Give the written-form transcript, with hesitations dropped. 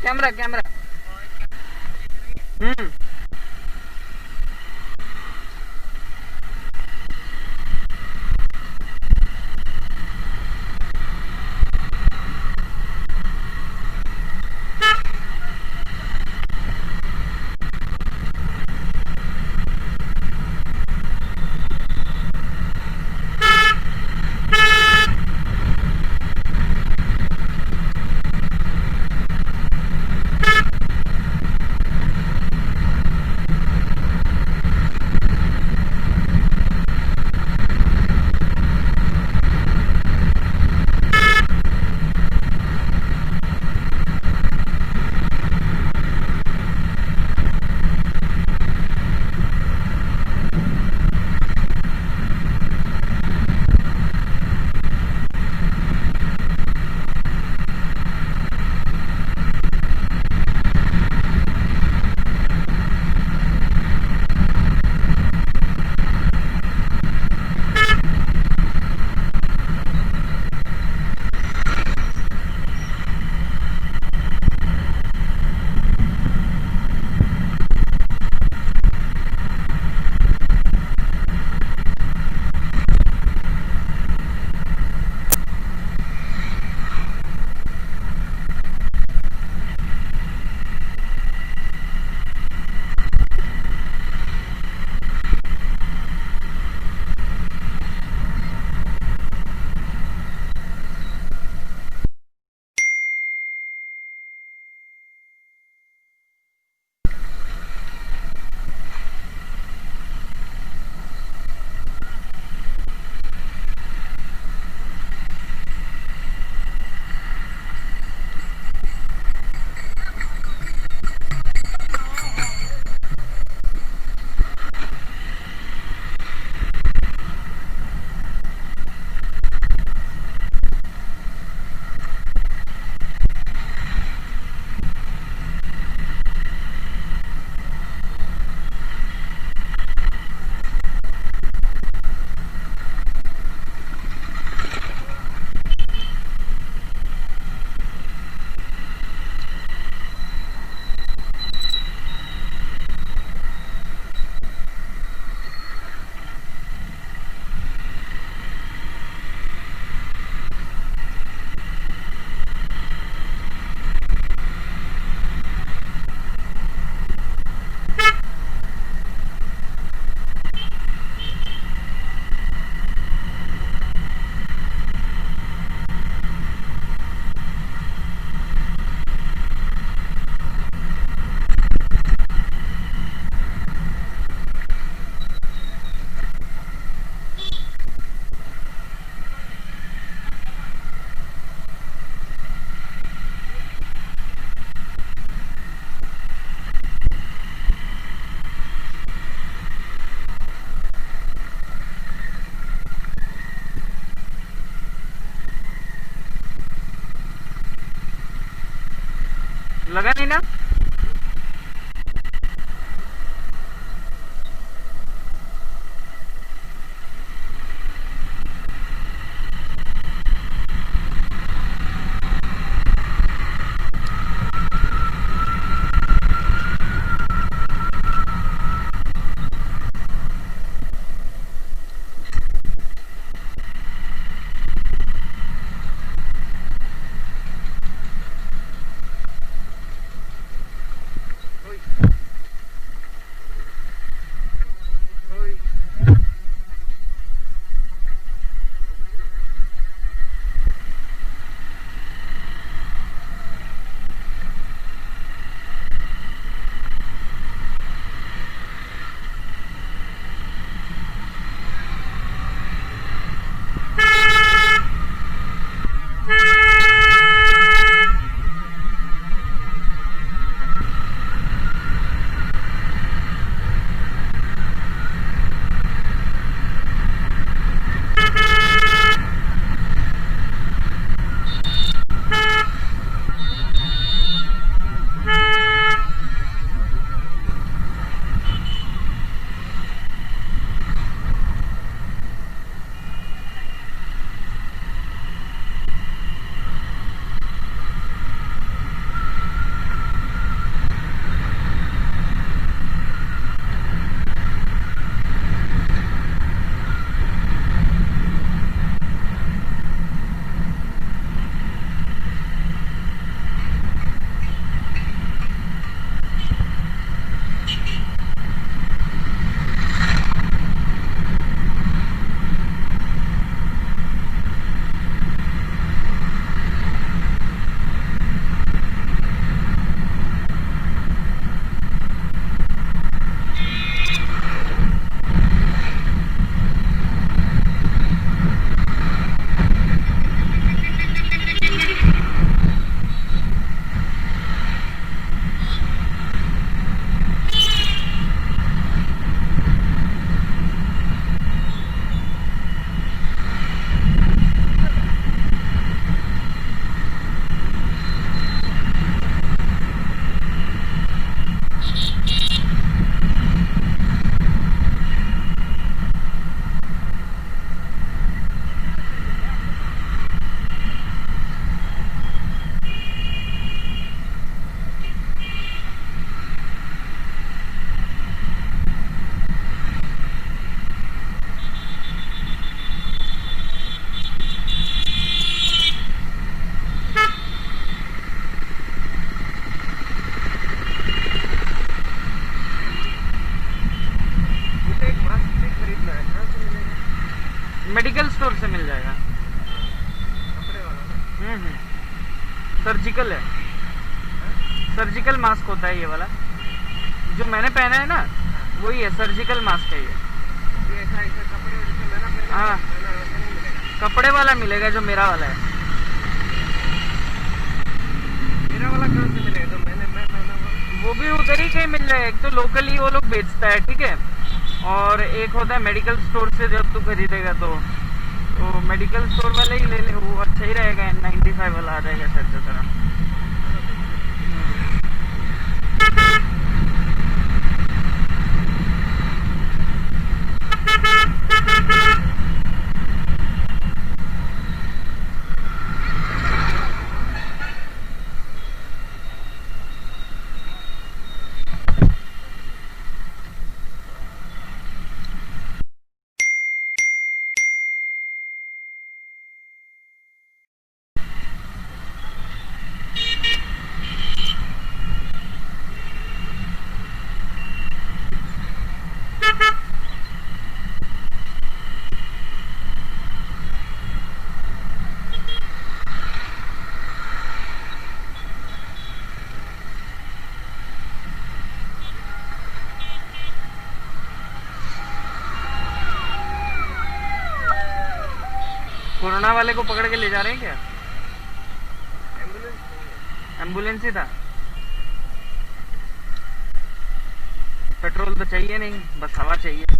Camera camera. हम्म। लगा नहीं ना। सर्जिकल है, सर्जिकल मास्क होता है ये वाला जो मैंने पहना है ना, वही है, सर्जिकल मास्क है ये। ऐसा ऐसा कपड़े जैसे मैंने पहना हाँ, वैसा नहीं मिलेगा। कपड़े वाला मिलेगा जो मेरा वाला है। मेरा वाला कहाँ से मिलेगा जो मैं पहना हुआ? वो भी उधर ही कहीं मिल जाएगा। एक तो लोकली वो लोग बेचता है, ठीक है, और एक होता है मेडिकल स्टोर से जब तू खरीदेगा तो मेडिकल स्टोर वाले ही ले ले, वो अच्छा ही रहेगा। 95 वाला आ जाएगा शायद से तरह। कोरोना वाले को पकड़ के ले जा रहे हैं क्या? एम्बुलेंस एम्बुलेंस ही था। पेट्रोल तो चाहिए नहीं, बस हवा चाहिए।